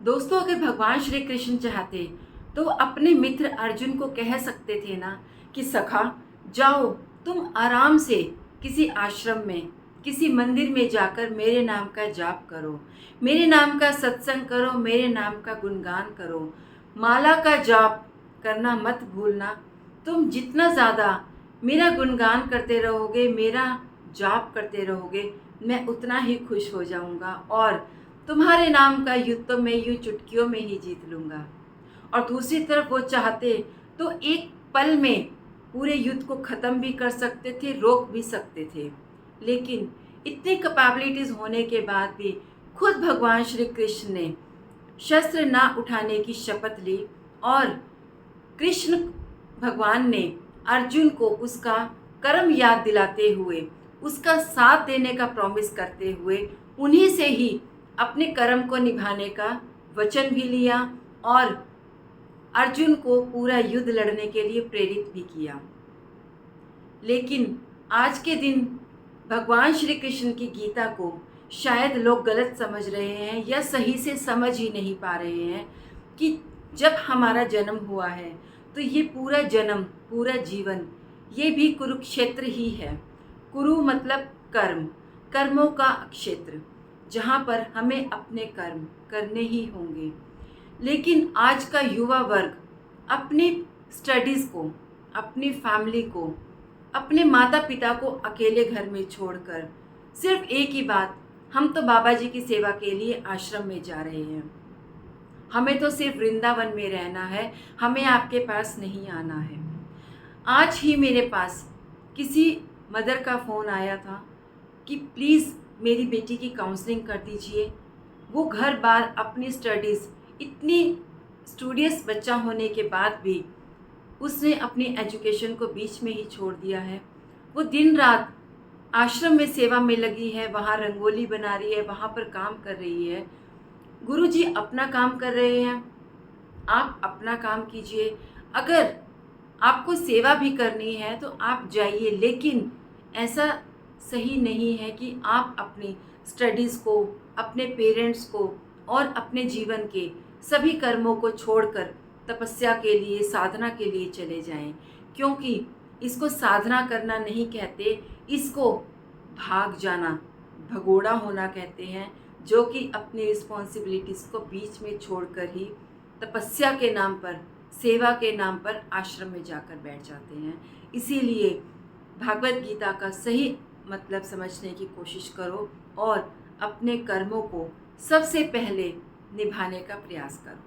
दोस्तों, अगर भगवान श्री कृष्ण चाहते तो अपने मित्र अर्जुन को कह सकते थे ना कि सखा, जाओ तुम आराम से किसी आश्रम में, किसी मंदिर में जाकर मेरे नाम का जाप करो, मेरे नाम का सत्संग करो, मेरे नाम का गुणगान करो, माला का जाप करना मत भूलना। तुम जितना ज़्यादा मेरा गुणगान करते रहोगे, मेरा जाप करते रहोगे, मैं उतना ही खुश हो जाऊंगा और तुम्हारे नाम का युद्ध तो मैं यूं चुटकियों में ही जीत लूंगा। और दूसरी तरफ वो चाहते तो एक पल में पूरे युद्ध को ख़त्म भी कर सकते थे, रोक भी सकते थे। लेकिन इतनी कैपेबिलिटीज़ होने के बाद भी खुद भगवान श्री कृष्ण ने शस्त्र ना उठाने की शपथ ली और कृष्ण भगवान ने अर्जुन को उसका कर्म याद दिलाते हुए, उसका साथ देने का प्रॉमिस करते हुए उन्हीं से ही अपने कर्म को निभाने का वचन भी लिया और अर्जुन को पूरा युद्ध लड़ने के लिए प्रेरित भी किया। लेकिन आज के दिन भगवान श्री कृष्ण की गीता को शायद लोग गलत समझ रहे हैं या सही से समझ ही नहीं पा रहे हैं कि जब हमारा जन्म हुआ है तो ये पूरा जन्म, पूरा जीवन ये भी कुरुक्षेत्र ही है। कुरु मतलब कर्म, कर्मों का क्षेत्र, जहाँ पर हमें अपने कर्म करने ही होंगे। लेकिन आज का युवा वर्ग अपनी स्टडीज़ को, अपनी फैमिली को, अपने माता पिता को अकेले घर में छोड़कर सिर्फ एक ही बात, हम तो बाबा जी की सेवा के लिए आश्रम में जा रहे हैं, हमें तो सिर्फ वृंदावन में रहना है, हमें आपके पास नहीं आना है। आज ही मेरे पास किसी मदर का फ़ोन आया था कि प्लीज़ मेरी बेटी की काउंसलिंग कर दीजिए। वो घर बार अपनी स्टडीज़, इतनी स्टूडियस बच्चा होने के बाद भी उसने अपनी एजुकेशन को बीच में ही छोड़ दिया है। वो दिन रात आश्रम में सेवा में लगी है, वहाँ रंगोली बना रही है, वहाँ पर काम कर रही है। गुरुजी अपना काम कर रहे हैं, आप अपना काम कीजिए। अगर आपको सेवा भी करनी है तो आप जाइए, लेकिन ऐसा सही नहीं है कि आप अपनी स्टडीज़ को, अपने पेरेंट्स को और अपने जीवन के सभी कर्मों को छोड़कर तपस्या के लिए, साधना के लिए चले जाएं। क्योंकि इसको साधना करना नहीं कहते, इसको भाग जाना, भगोड़ा होना कहते हैं, जो कि अपनी रिस्पॉन्सिबिलिटीज़ को बीच में छोड़कर ही तपस्या के नाम पर, सेवा के नाम पर आश्रम में जाकर बैठ जाते हैं। इसीलिए भागवत गीता का सही मतलब समझने की कोशिश करो और अपने कर्मों को सबसे पहले निभाने का प्रयास करो।